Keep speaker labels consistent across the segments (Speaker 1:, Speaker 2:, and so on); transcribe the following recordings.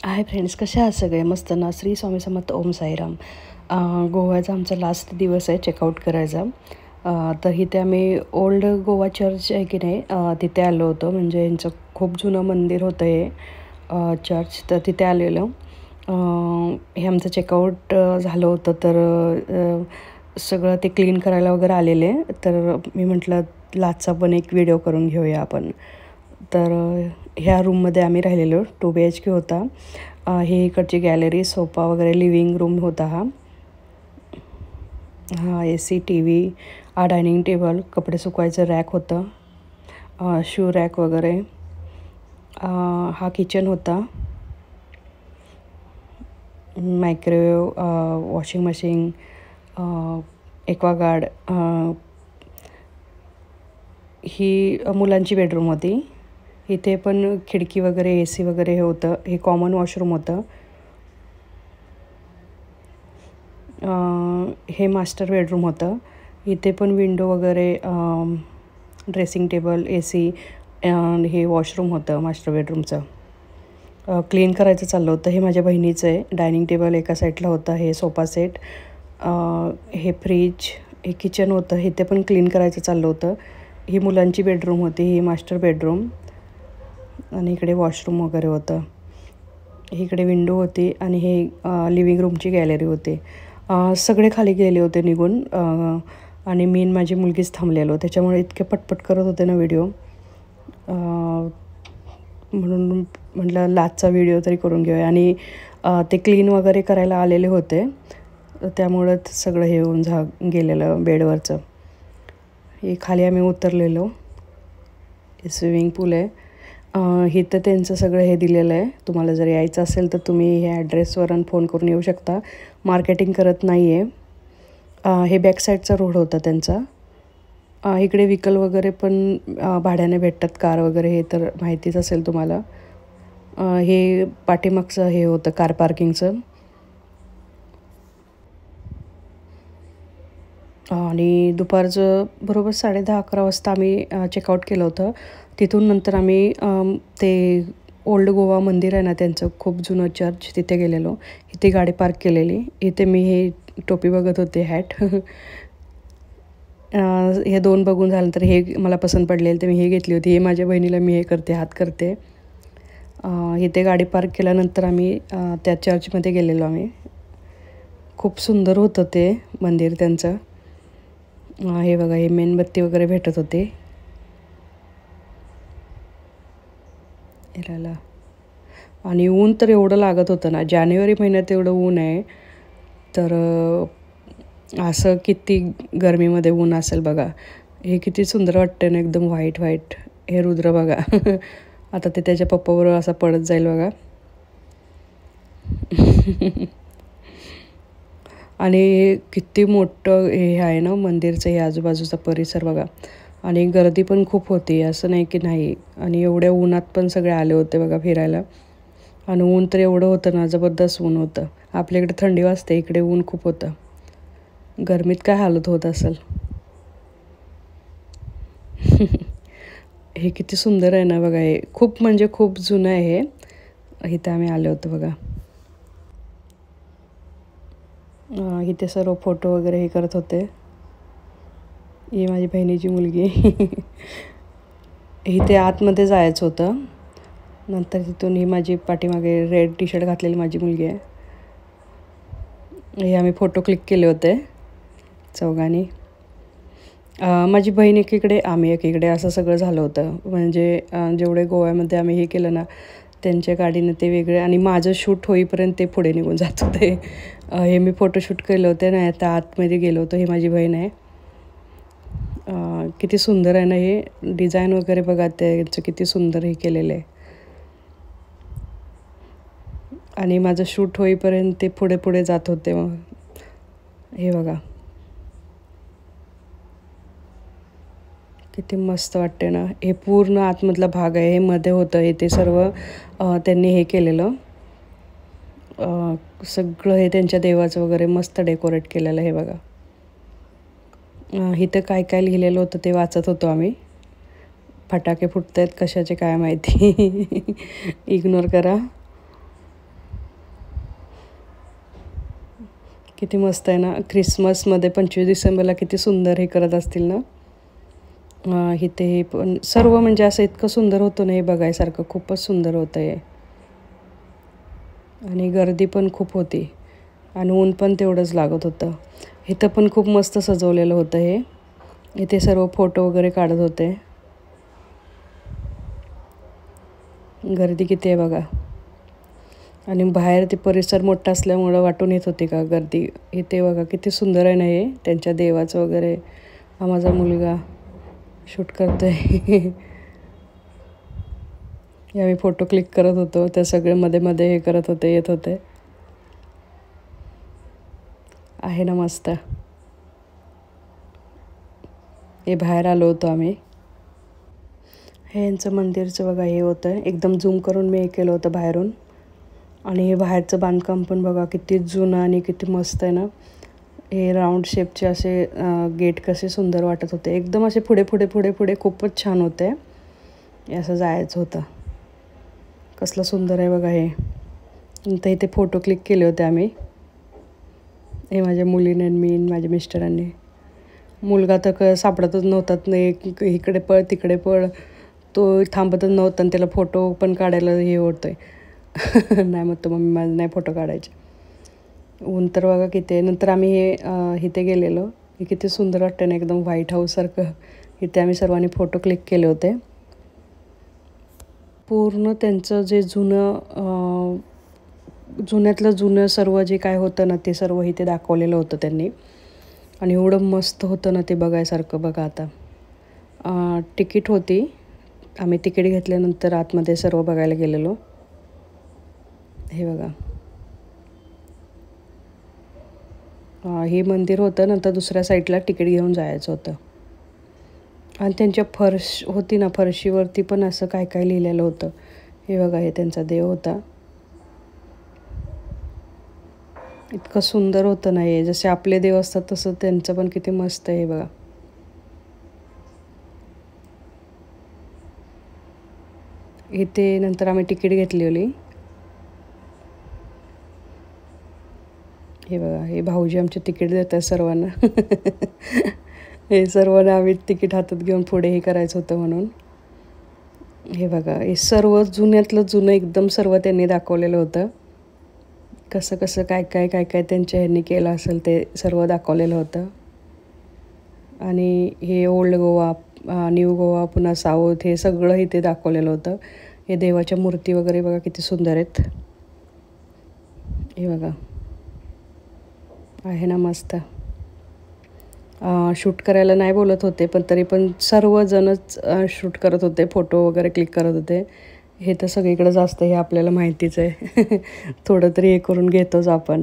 Speaker 1: Hi friends, कसे आहात सगळे? मस्त ना. श्री स्वामी समर्थ. ओम साईराम. गोव्याचा आमचा लास्ट दिवस आहे चेकआउट करायचा. तर इथे आम्ही ओल्ड गोवा चर्च आहे की नाही, तिथे आलो होतो. म्हणजे यांचं खूप जुनं मंदिर होतं हे चर्च. तर तिथे आलेलं. हे आमचं चेकआउट झालं होतं. तर सगळं ते क्लीन करायला वगैरे आलेले. तर मी म्हटलं लास्टचा पण एक व्हिडिओ करून घेऊया आपण. तर ह्या रूममध्ये आम्ही राहिलेलो. 2 BHK होता. हे इकडची गॅलरी, सोफा वगैरे, लिव्हिंग रूम होता हा. AC, TV, डायनिंग टेबल, कपडे सुकवायचं रॅक होतं, शू रॅक वगैरे. हा किचन होता, मायक्रोवेव्ह, वॉशिंग मशीन, एक्वागार्ड. ही मुलांची बेडरूम होती. इथे पण खिडकी वगैरे, AC वगैरे हे होतं. हे कॉमन वॉशरूम होतं. हे मास्टर बेडरूम होतं. इथे पण विंडो वगैरे, ड्रेसिंग टेबल, AC, हे वॉशरूम होतं मास्टर बेडरूमचं. क्लीन करायचं चाललं होतं. हे माझ्या बहिणीचं आहे. डायनिंग टेबल एका साईडला होता. हे सोफा सेट, हे फ्रीज, हे किचन होतं. इथे पण क्लीन करायचं चाललं होतं. ही मुलांची बेडरूम होती. ही मास्टर बेडरूम. आणि इकडे वॉशरूम वगैरे होतं. इकडे विंडो होती. आणि हे लिव्हिंग रूमची गॅलरी होती. सगळे खाली गेले होते निघून. आणि मी आणि माझी मुलगीच थांबलेलो. त्याच्यामुळे इतके पटपट करत होते ना व्हिडिओ. म्हणून म्हटलं लास्टचा व्हिडिओ तरी करून घेऊया. आणि ते क्लीन वगैरे करायला आलेले होते. त्यामुळं सगळं हे होऊन गेलेलं बेडवरचं. हे खाली आम्ही उतरलेलो. हे स्विमिंग पूल आहे. इथं त्यांचं सगळं हे दिलेलं आहे. तुम्हाला जर यायचं असेल तर तुम्ही ह्या ॲड्रेसवरून फोन करून येऊ शकता. मार्केटिंग करत नाही आहे. हे बॅक साईडचा रोड होता त्यांचा. इकडे व्हिकल वगैरे पण भाड्याने भेटतात, कार वगैरे. हे तर माहितीच असेल तुम्हाला. हे पाठीमागचं हे होतं कार पार्किंगचं. आणि दुपारचं बरोबर 10:30-11 वाजता आम्ही चेकआउट केलं होतं. तिथून नंतर आम्ही ते ओल्ड गोवा मंदिर आहे ना त्यांचं, खूप जुनं चर्च, तिथे गेलेलो. इथे गाडी पार्क केलेली. इथे मी हे टोपी बघत होते, हॅट. हे 2 बघून झाल्यानंतर हे मला पसंत पडलेलं, तर मी हे घेतली होती. हे माझ्या बहिणीला मी हे करते, हात करते. इथे गाडी पार्क केल्यानंतर आम्ही त्या चर्चमध्ये गेलेलो आम्ही. खूप सुंदर होतं ते मंदिर त्यांचं. हे बघा, हे मेणबत्ती वगैरे भेटत होते. हिराला. आणि ऊन तर एवढं लागत होतं ना. जानेवारी महिन्यात एवढं ऊन आहे. तर असं किती गरमीमध्ये ऊन असेल बघा. हे किती सुंदर वाटतं ना, एकदम व्हाईट व्हाईट. हे रुद्र बघा. आता ते त्याच्या पप्पाबरोबर असा पडत जाईल बघा. आणि किती मोठं हे आहे ना मंदिरचं, हे आजूबाजूचा परिसर बघा. आणि गर्दी पण खूप होती, असं नाही की नाही. आणि एवढ्या उन्हात पण सगळे आले होते बघा फिरायला. आणि ऊन तर एवढं होतं ना, जबरदस्त ऊन होतं. आपल्याकडे थंडी वाजते, इकडे ऊन खूप होतं. गरमीत काय हालत होत असेल. हे किती सुंदर आहे ना बघा. हे खूप म्हणजे खूप जुनं आहे हे. इथं आम्ही आलो होतो बघा. इथे सर्व फोटो वगैरे हे करत होते. ही माझी बहिणीची मुलगी. इथे आतमध्ये जायचं होतं. नंतर तिथून ही माझी पाठीमागे रेड टी-शर्ट घातलेली माझी मुलगी आहे. हे आम्ही फोटो क्लिक केले होते चौघांनी. माझी बहीण एकीकडे, आम्ही एकीकडे, असं सगळं झालं होतं. म्हणजे जेवढे गोव्यामध्ये आम्ही हे केलं ना, त्यांच्या गाडीनं ते वेगळे. आणि माझं शूट होईपर्यंत ते पुढे निघून जात होते. हे मी फोटोशूट केलं होते ना, आता आतमध्ये गेलो होतो. ही माझी बहीण आहे. किती सुंदर आहे ना हे डिझाईन वगैरे बघा. त्याचं किती सुंदर हे केलेलं आहे. आणि माझं शूट होईपर्यंत ते पुढे पुढे जात होते. मग हे बघा किती मस्त वाटते ना. हे पूर्ण आतमधला भाग आहे. हे मध्ये होतं हे, ते सर्व त्यांनी हे केलेलं. सगळं हे त्यांच्या देवाचं वगैरे मस्त डेकोरेट केलेलं. हे बघा, इथं काय काय लिहिलेलं होतं ते वाचत होतो आम्ही. फटाके फुटत आहेत कशाचे काय माहिती. इग्नोर करा. किती मस्त आहे ना. ख्रिसमसमध्ये 25 डिसेंबरला किती सुंदर हे करत असतील ना. इथे हे पण सर्व म्हणजे असं इतकं सुंदर होतं ना, हे बघायसारखं खूपच सुंदर होतं हे. आणि गर्दी पण खूप होती आणि ऊन पण तेवढंच लागत होतं. इथं पण खूप मस्त सजवलेलं होतं हे. इथे सर्व फोटो वगैरे काढत होते. गर्दी किती आहे बघा. आणि बाहेर ते परिसर मोठा असल्यामुळं वाटून येत होती का गर्दी. इथे बघा किती सुंदर आहे ना हे, त्यांच्या देवाचं वगैरे. हा माझा मुलगा शूट करतोय. यावेळी फोटो क्लिक करत होतो, ते सगळे मध्ये मध्ये हे करत होते, येत होते. आहे ना मस्त. हे बाहेर आलो होतो आम्ही. हे यांचं मंदिरचं बघा हे होतं, एकदम झूम करून मी हे केलं होतं बाहेरून. आणि हे बाहेरचं बांधकाम पण बघा किती जुनं आणि किती मस्त आहे ना. हे राऊंड शेपचे असे गेट कसे सुंदर वाटत होते, एकदम असे पुढे पुढे पुढे पुढे खूपच छान होते. हे असं जायचं होतं. कसलं सुंदर आहे बघा हे. नंतर इथे फोटो क्लिक केले होते आम्ही. हे माझ्या मुलीने मी माझ्या मिस्टरांनी. मुलगा तर सापडतच नव्हतात, नाही इकडे पळ तिकडे पळ, तो थांबतच नव्हता आणि त्याला फोटो पण काढायला हे होतं आहे. नाही मग तो मम्मी माझं नाही फोटो काढायचे. ऊन तर बघा किती आहे. नंतर आम्ही हे इथे गेलेलो. हे किती सुंदर वाटतं ना, एकदम व्हाईट हाऊससारखं. इथे आम्ही सर्वांनी फोटो क्लिक केले होते. पूर्ण त्यांचं जे जुन्यातलं जुनं सर्व जे काय होतं ना, ते सर्व इथे दाखवलेलं होतं त्यांनी. आणि एवढं मस्त होतं ना ते बघायसारखं. बघा आता तिकीट होती, आम्ही तिकीट घेतल्यानंतर आतमध्ये सर्व बघायला गेलेलो. हे बघा, हे मंदिर होतं. नंतर दुसऱ्या साईडला तिकीट घेऊन जायचं होतं. आणि त्यांच्या फरश होती ना, फरशीवरती पण असं काय काय लिहिलेलं होतं. हे बघा, हे त्यांचा देव होता. इतकं सुंदर होतं ना हे. जसे आपले देव असतात तसं त्यांचं पण किती मस्त आहे. हे बघा, इथे नंतर आम्ही तिकीट घेतलेली. हे बघा, हे भाऊजी आमचे तिकीट देतात सर्वांना. हे सर्वांना आम्ही तिकीट हातात घेऊन पुढे हे करायचं होतं म्हणून. हे बघा, हे सर्व जुन्यातलं जुनं एकदम सर्व त्यांनी दाखवलेलं होतं. कसं कसं काय काय काय काय त्यांच्या ह्यांनी केलं असेल ते सर्व दाखवलेलं होतं. आणि हे ओल्ड गोवा, न्यू गोवा, पुन्हा साऊथ, हे सगळं इथे दाखवलेलं होतं. हे देवाच्या मूर्ती वगैरे बघा किती सुंदर आहेत. हे बघा, आहे ना मस्त. शूट करायला नाही बोलत होते, पण तरी पण सर्वजणच शूट करत होते, फोटो वगैरे क्लिक करत होते. हे तर सगळीकडेच असतं, हे आपल्याला माहितीच आहे. थोडं तरी हे करून घेतोच आपण.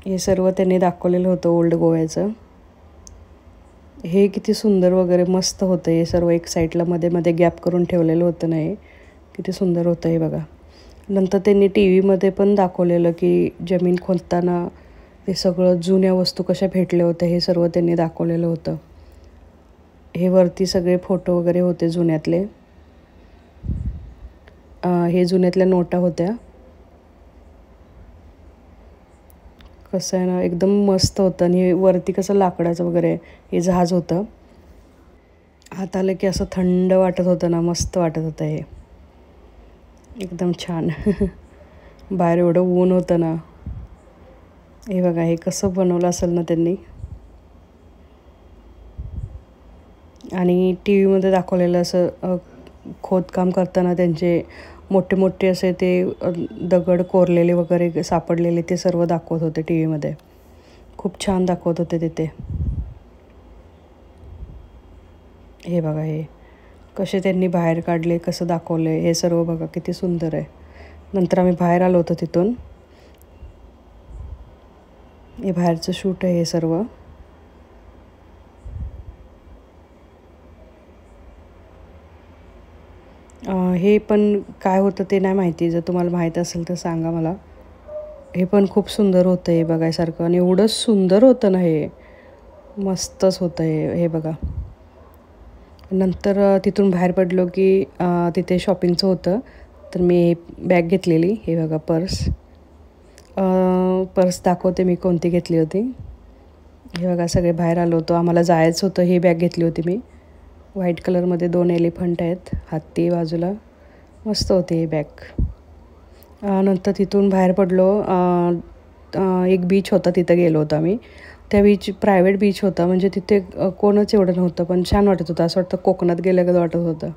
Speaker 1: हे सर्व त्यांनी दाखवलेलं होतं ओल्ड गोव्याचं. हे किती सुंदर वगैरे मस्त होतं. हे सर्व एक साईडला मध्ये मध्ये गॅप करून ठेवलेलं होतं ना, हे किती सुंदर होतं. हे बघा, नंतर त्यांनी टी व्हीमध्ये पण दाखवलेलं की जमीन खोदताना ते सगळं जुन्या वस्तू कशा भेटल्या होत्या, हे सर्व त्यांनी दाखवलेलं होतं. हे वरती सगळे फोटो वगैरे होते जुन्यातले. हे जुन्यातल्या नोटा होत्या. कसं आहे ना, एकदम मस्त होतं. आणि वरती कसं लाकडाचं वगैरे हे जहाज होतं. आत आलं की असं थंड वाटत होतं ना, मस्त वाटत होतं हे एकदम छान. बाहेर एवढं ऊन होतं ना. हे बघा, हे कसं बनवलं असेल ना त्यांनी. आणि टी व्हीमध्ये दाखवलेलं असं खोदकाम करताना त्यांचे मोठे मोठे असे ते दगड कोरलेले वगैरे सापडलेले ते सर्व दाखवत होते टी व्हीमध्ये. खूप छान दाखवत होते तिथे. हे बघा, हे कसे त्यांनी बाहेर काढले, कसं दाखवले, हे सर्व बघा किती सुंदर आहे. नंतर आम्ही बाहेर आलो होतो तिथून. हे बाहेरचं शूट आहे हे सर्व. हे पण काय होतं ते नाही माहिती, जर तुम्हाला माहीत असेल तर सांगा मला. हे पण खूप सुंदर होतं हे बघायसारखं. आणि एवढं सुंदर होतं ना हे, मस्तच होतं हे. हे बघा, नंतर तिथून बाहेर पडलो की तिथे शॉपिंगचं होतं, तर मी बॅग घेतलेली. हे बघा, पर्स. पर्स दाखवते मी कोणती घेतली होती. हे बघा, सगळे बाहेर आलो होतो, आम्हाला जायचं होतं. ही बॅग घेतली होती मी, व्हाईट कलरमध्ये 2 एलिफंट आहेत, हत्ती बाजूला. मस्त होती ही बॅग. नंतर तिथून बाहेर पडलो. एक बीच होता, तिथं गेलो होतो आम्ही. त्या बीच प्रायव्हेट बीच होता, म्हणजे तिथे कोणच एवढं नव्हतं, पण छान वाटत होतं. असं वाटतं कोकणात गेल्यागत वाटत होतं.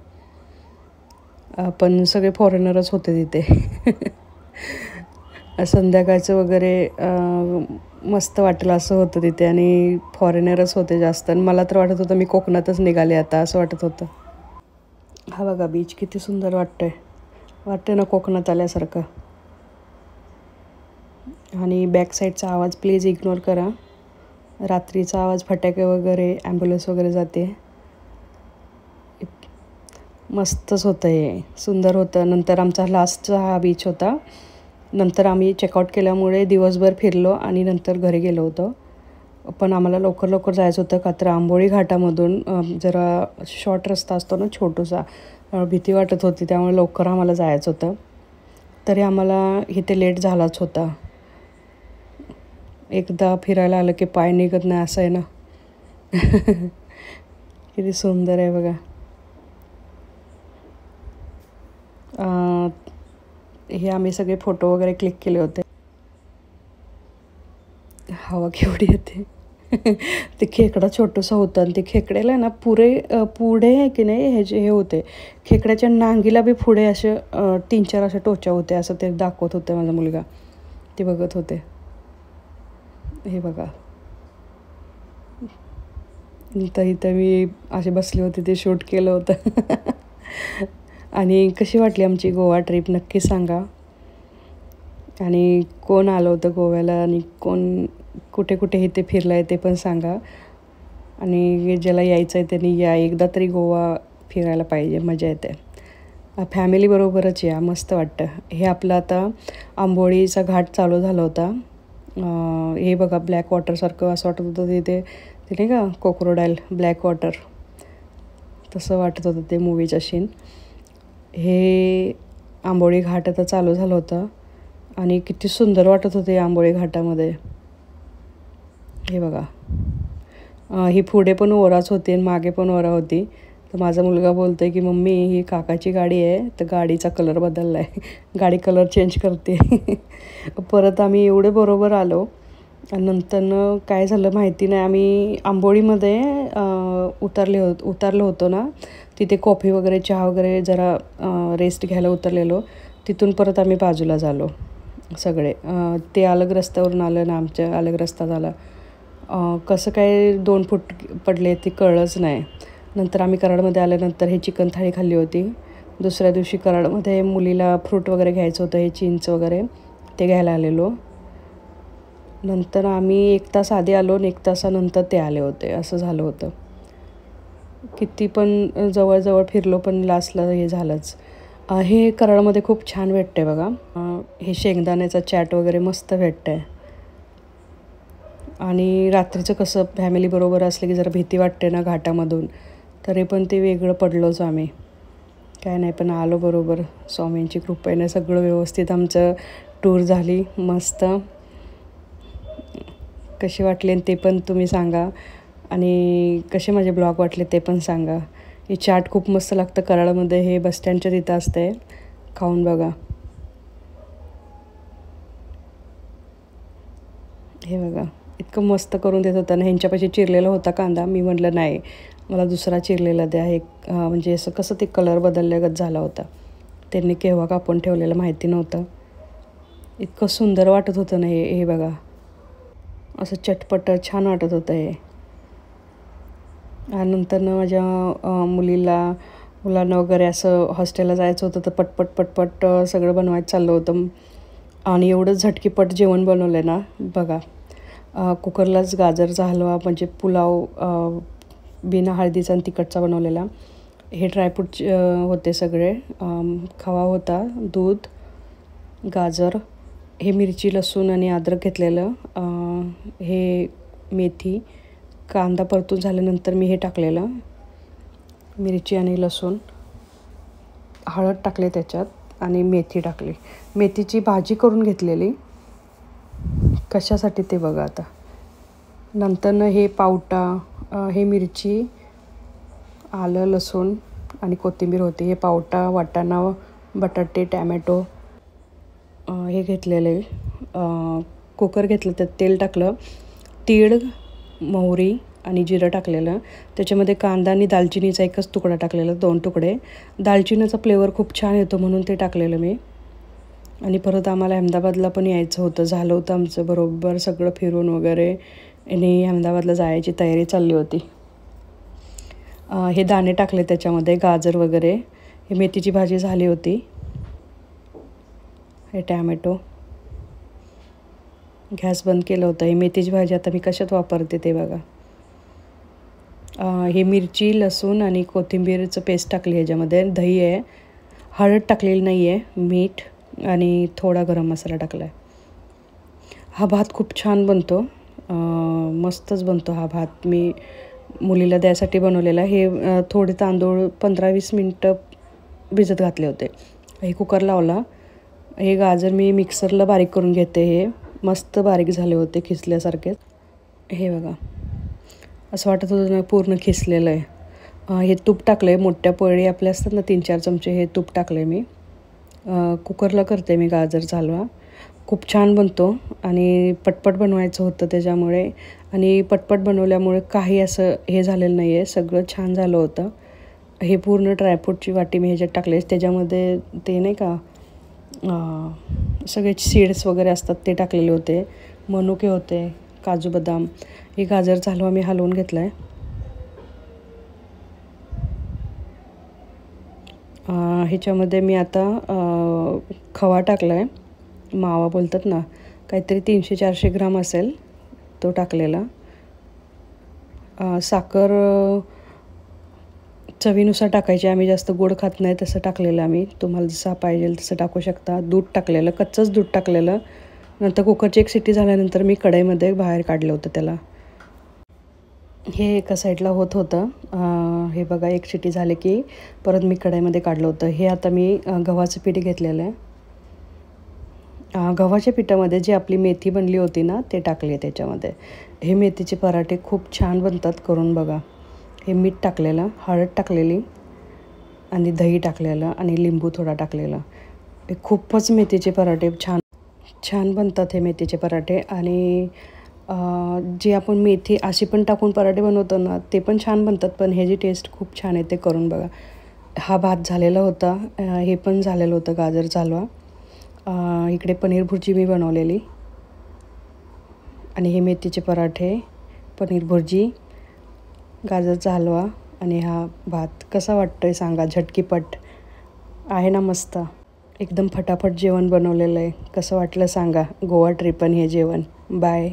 Speaker 1: पण सगळे फॉरेनरच होते तिथे. संध्याकाळचं वगैरे मस्त वाटलं असं होतं तिथे, आणि फॉरेनरच होते जास्त. आणि मला तर वाटत होतं मी कोकणातच निघाले आता, असं वाटत होतं. हा बघा, बीच किती सुंदर वाटतंय ना कोकणात आल्यासारखं. आणि बॅक साईडचा आवाज प्लीज इग्नोर करा. रात्रीचा आवाज, फटाके वगैरे, ॲम्ब्युलन्स वगैरे जाते. मस्तच होतं, हे सुंदर होतं. नंतर आमचा लास्टचा हा बीच होता. नंतर आम्ही चेकआउट केल्यामुळे दिवसभर फिरलो आणि नंतर घरी गेलो होतो. पण आम्हाला लवकर जायचं होतं, का तर आंबोळी घाटामधून जरा शॉर्ट रस्ता असतो ना, छोटूसा. भीती वाटत होती, त्यामुळे लवकर आम्हाला जायचं होतं. तरी आम्हाला इथे लेट झालाच होता. एकदा फिरायला आलं की पाय निघत नाही, असं आहे ना. किती सुंदर आहे बघा. हे आम्ही सगळे फोटो वगैरे क्लिक केले होते. हवा केवढी येते. ते खेकडा छोटंसं होतं, आणि ते खेकड्याला आहे ना पुढे आहे की नाही, हे होते खेकड्याच्या नांगीला बी पुढे असे 3-4 अशा टोच्या होत्या, असं ते दाखवत होते माझा मुलगा. ते बघत होते. हे बघा, इथं मी असे बसले होते, ते शूट केलं होतं. आणि कशी वाटली आमची गोवा ट्रिप नक्की सांगा. आणि कोण आलं होतं गोव्याला, आणि कोण कुठे कुठे इथे फिरलं आहे ते पण सांगा. आणि ज्याला यायचं आहे त्यांनी या, एकदा तरी गोवा फिरायला पाहिजे, मजा येते. फॅमिलीबरोबरच या, मस्त वाटतं. हे आपलं आता आंबोळीचा घाट चालू झाला होता. हे बघा, ब्लॅक वॉटरसारखं असं वाटत होतं तिथे, ते नाही का कोक्रोडाईल ब्लॅक वॉटर, तसं वाटत होतं ते मूवीच्या सीन. हे आंबोळी घाट आता चालू झालं होतं, आणि किती सुंदर वाटत होते आंबोळी घाटामध्ये. हे बघा, ही पुढे पण ओराच होती आणि मागे पण ओरा होती. तर माझा मुलगा बोलतो आहे की मम्मी, ही काकाची गाडी आहे, तर गाडीचा कलर बदलला आहे. गाडी कलर चेंज करते. परत आम्ही एवढे बरोबर आलो, आणि नंतरनं काय झालं माहिती नाही. आम्ही आंबोळीमध्ये उतरलो होतो ना, तिथे कॉफी वगैरे, चहा वगैरे, जरा रेस्ट घ्यायला उतरलेलो. तिथून परत आम्ही बाजूला झालो सगळे. ते अलग रस्त्यावरून आलं ना, आमच्या अलग रस्ता झाला. कसं काय 2 फूट पडले ते कळलंच नाही. नंतर आम्ही कराडमध्ये आल्यानंतर हे चिकन थाळी खाल्ली होती. दुसऱ्या दिवशी कराडमध्ये मुलीला फ्रूट वगैरे घ्यायचं होतं, हे चिंच वगैरे ते घ्यायला आलेलो. नंतर आम्ही 1 तास आधी आलो, आणि 1 तासानंतर ते आले होते, असं झालं होतं. किती पण जवळ फिरलो, पण लास्टला हे झालंच. हे कराडमध्ये खूप छान भेटतं आहे बघा. हे शेंगदाण्याचा चॅट वगैरे मस्त भेटतं आहे. आणि रात्रीचं कसं फॅमिलीबरोबर असलं की जरा भीती वाटते ना घाटामधून, तरी पण ते वेगळं पडलोच आम्ही. काय नाही, पण आलो बरोबर. स्वामींची कृपेने सगळं व्यवस्थित आमचं टूर झाली मस्त. कशी वाटली आणि ते पण तुम्ही सांगा, आणि कसे माझे ब्लॉग वाटले ते पण सांगा. हे चाट खूप मस्त लागतं कराडमध्ये, हे बसस्टँडच्या तिथं असते, खाऊन बघा. हे बघा, इतकं मस्त करून देत होता ना. ह्यांच्यापाशी चिरलेला होता कांदा, मी म्हटलं नाही, मला दुसरा चिरलेला द्या. हे म्हणजे असं कसं ते कलर बदलल्यागत झाला होता. त्यांनी केव्हा कापून ठेवलेलं माहिती नव्हतं. इतकं सुंदर वाटत होतं ना हे बघा, असं चटपट छान वाटत होतं हे. आणि नंतर माझ्या मुलांना वगैरे असं हॉस्टेलला जायचं होतं, तर पटपट सगळं बनवायचं चाललं होतं. आणि एवढं झटकीपट जेवण बनवलं आहे ना बघा. कुकरलाच गाजरचा हलवा, म्हणजे पुलाव बिना हळदीचा आणि तिखटचा बनवलेला. हे ड्रायफ्रूट होते सगळे. खवा होता, दूध, गाजर, हे मिरची, लसूण आणि अद्रक घेतलेलं, हे मेथी, कांदा परतून झाल्यानंतर मी हे टाकलेलं, मिरची आणि लसूण, हळद टाकले त्याच्यात, आणि मेथी टाकली. मेथीची भाजी करून घेतलेली, कशासाठी ते बघा आता. नंतरनं हे पावटा, हे मिरची, आलं, लसूण आणि कोथिंबीर होती. हे पावटा, वाटाणा, बटाटे, टॅमॅटो हे घेतलेले. कुकर घेतलं, त्यात तेल टाकलं, तीळ, मोहरी आणि जिरं टाकलेलं. त्याच्यामध्ये कांदा आणि दालचिनीचा एकच तुकडा टाकलेला, 2 तुकडे. दालचिनीचा फ्लेवर खूप छान येतो म्हणून ते टाकलेलं मी. आणि परत आम्हाला अहमदाबादला पण यायचं होतं. झालं होतं आमचं बरोबर सगळं फिरून वगैरे आणि अहमदाबादला जायची तयारी चालली होती. हे दाणे टाकले त्याच्यामध्ये, गाजर वगैरे. हे मेथीची भाजी झाली होती. हे टॅमॅटो. गॅस बंद केलं होतं. ही मेथीची भाजी आता मी कशात वापरते ते बघा. हे मिरची, लसूण आणि कोथिंबीरचं पेस्ट टाकली ह्याच्यामध्ये. दही आहे, हळद टाकलेली नाही आहे, मीठ आणि थोडा गरम मसाला टाकला आहे. हा भात खूप छान बनतो, मस्तच बनतो हा भात. मी मुलीला द्यायसाठी बनवलेला. हे थोडे तांदूळ 15-20 मिनटं भिजत घातले होते. हे कुकर लावला. हे गाजर मी मिक्सरला बारीक करून घेते. हे मस्त बारीक झाले होते, खिसल्यासारखे. हे बघा, असं वाटत होतं पूर्ण खिसलेलं आहे. हे तूप टाकलं आहे, मोठ्या पोळी आपल्या असतात ना 3-4 चमचे हे तूप टाकलं आहे मी. कुकरला करते मी गाजरचा हलवा. खूप छान बनतो आणि पटपट बनवायचं होतं त्याच्यामुळे. आणि पटपट बनवल्यामुळे काही असं हे झालेलं नाही आहे, सगळं छान झालं होतं. हे पूर्ण ड्रायफ्रूटची वाटी मी ह्याच्यात टाकले. त्याच्यामध्ये ते नाही का सगळे सीड्स वगैरे असतात ते टाकलेले होते, मनुके होते, काजू बदाम. हे गाजरचा हलवा मी हलवून घेतला आहे. ह्याच्यामध्ये मी आता खवा टाकला आहे, मावा बोलतात ना, काहीतरी 300-400 ग्राम असेल तो टाकलेला. साखर चवीनुसार टाकायची. आम्ही जास्त गोड खात नाही, तसं टाकलेलं आम्ही. तुम्हाला जसं पाहिजे तसं टाकू शकता. दूध टाकलेलं, कच्चंच दूध टाकलेलं. नंतर कुकरची एक शिट्टी झाल्यानंतर मी कढईमध्ये बाहेर काढलं होतं त्याला. हे एका साईडला होत होतं. हे बघा, एक शिट्टी झाली की परत मी कढईमध्ये काढलं होतं. हे आता मी गव्हाचं पीठ घेतलेलं आहे. गव्हाच्या पिठामध्ये जी आपली मेथी बनली होती ना ते टाकले त्याच्यामध्ये. हे मेथीचे पराठे खूप छान बनतात, करून बघा. हे मीठ टाकलेलं, हळद टाकलेली आणि दही टाकलेलं आणि लिंबू थोडा टाकलेला. हे खूपच मेथीचे पराठे छान बनतात हे मेथीचे पराठे. आणि जे आपण मेथी अशी पण टाकून पराठे बनवतो ना ते पण छान बनतात, पण ह्याची टेस्ट खूप छान येते, करून बघा. हा भात झालेला होता. हे पण झालेलं होतं गाजरचा हलवा. इकडे पनीर भुर्जी मी बनवलेली आणि हे मेथीचे पराठे, पनीर भुर्जी, गाजरचा हलवा आणि हा भात. कसा वाटतोय सांगा, झटकीपट आहे ना, मस्त एकदम फटाफट जेवण बनवलेलं आहे. कसं वाटलं सांगा, गोवा ट्रिप आणि हे जेवण. बाय.